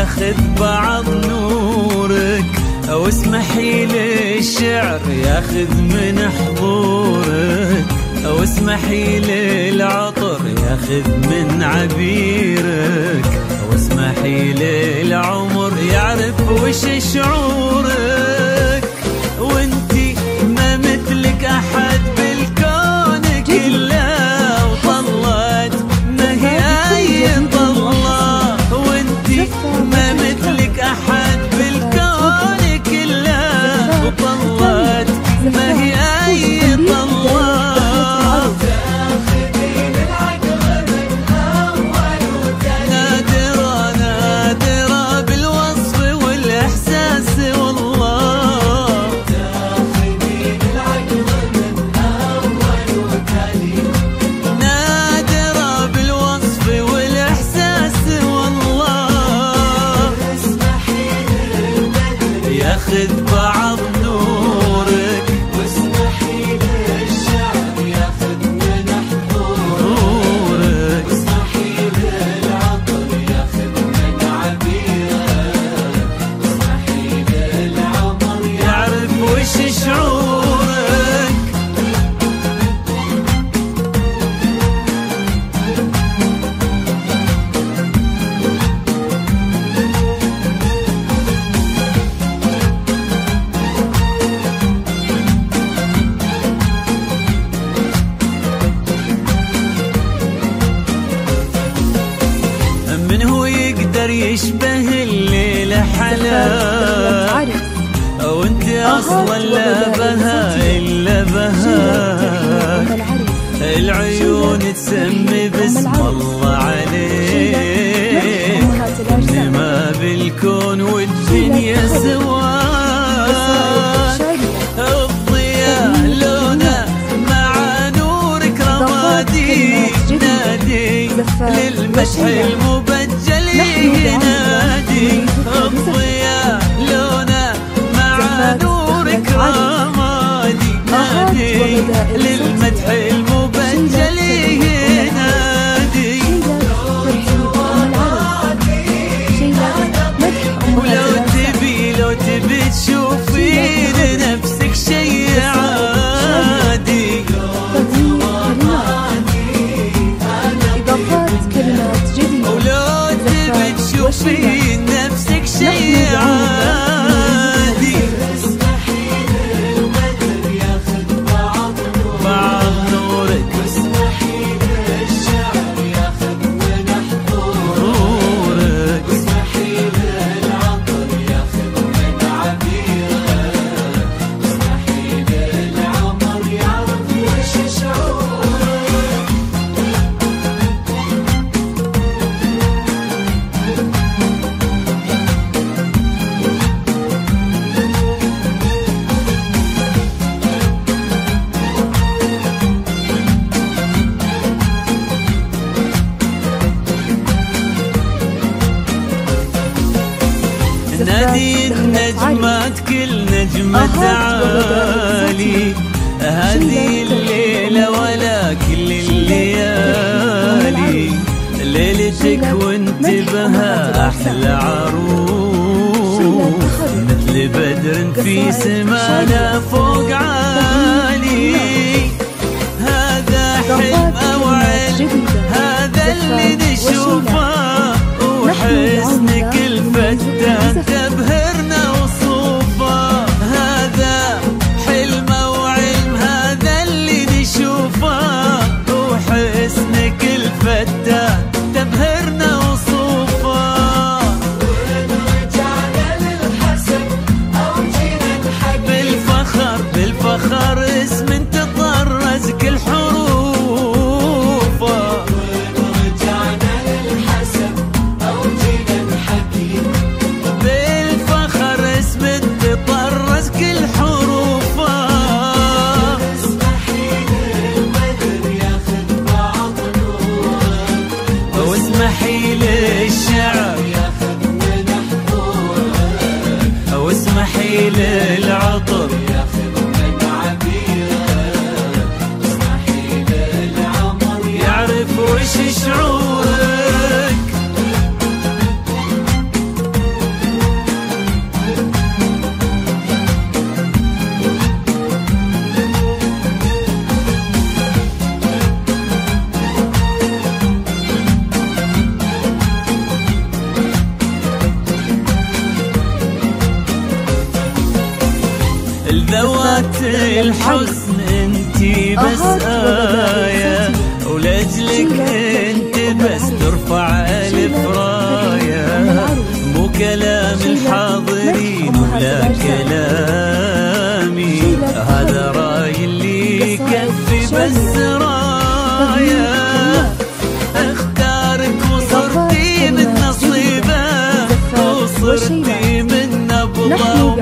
ياخذ بعض نورك، واسمحي لي الشعر ياخذ من حضورك، واسمحي لي العطر ياخذ من عبيرك، واسمحي لي العمر يعرف وش شعورك. وانتي ما مثلك احد بالكون كله، وطلت ما هي اي طلة. وانتي ما مثلك احد بالكون كله، وطلت ما هي اي طلة. ياخذ بعض نورك، واسمحي لي الشعر ياخذ من حضورك، واسمحي لي العطر ياخذ من عبيرك، واسمحي لي العمر يعرف وش شعورك. من هو يقدر يشبه الليل حلا، وانت اصلا لا بها الا بها. العيون تسمي باسم الله عليك، انما بالكون والدنيا سواك. الضياء لونه مع نورك رمادي، نادي للمسح المبجل ينادي. الضياء لونه مع نورك رمادي، نادي للمدح المبجل ينادي. ولو تبي تشوفين نفسك شي عادي، تشوفين نفسك شي عادي. اسمحي للبدر ياخذ بعض نورك، واسمحي للشعر ياخذ من حضورك، واسمحي للعطر ياخذ من عبيرك، واسمحي للعمر يعرف وش شعورك. نادي النجمات كل نجمة عالي، هذه الليلة ولا كل الليالي. ليلتك وانت بها أحلى عروس، مثل بدر في سمانا فوق عالي. هذا حلم أو علم، هذا اللي نشوفه، وحسنك الفتان تبهرنا وصوفه. هذا حلم وعلم، هذا اللي نشوفه، وحسنك الفتان تبهرنا وصوفه. وين رجعنا للحسب أو جينا نحب بالفخر، بالفخر اسم تطرز كل حروفه. واسمحي لي الشعر ياخذ من حضورك، واسمحي لي العطر ياخذ من عبيرك، واسمحي لي العمر يعرف وش شعورك. نظرات الحسن انتي بس آية، ولأجلك انت بس ترفع ألف راية. مو كلام الحاضرين ولا كلامي، هذا راي اللي يكفي بس راية. اختارك وصرتي من نصيبه، وصرتي من نبضه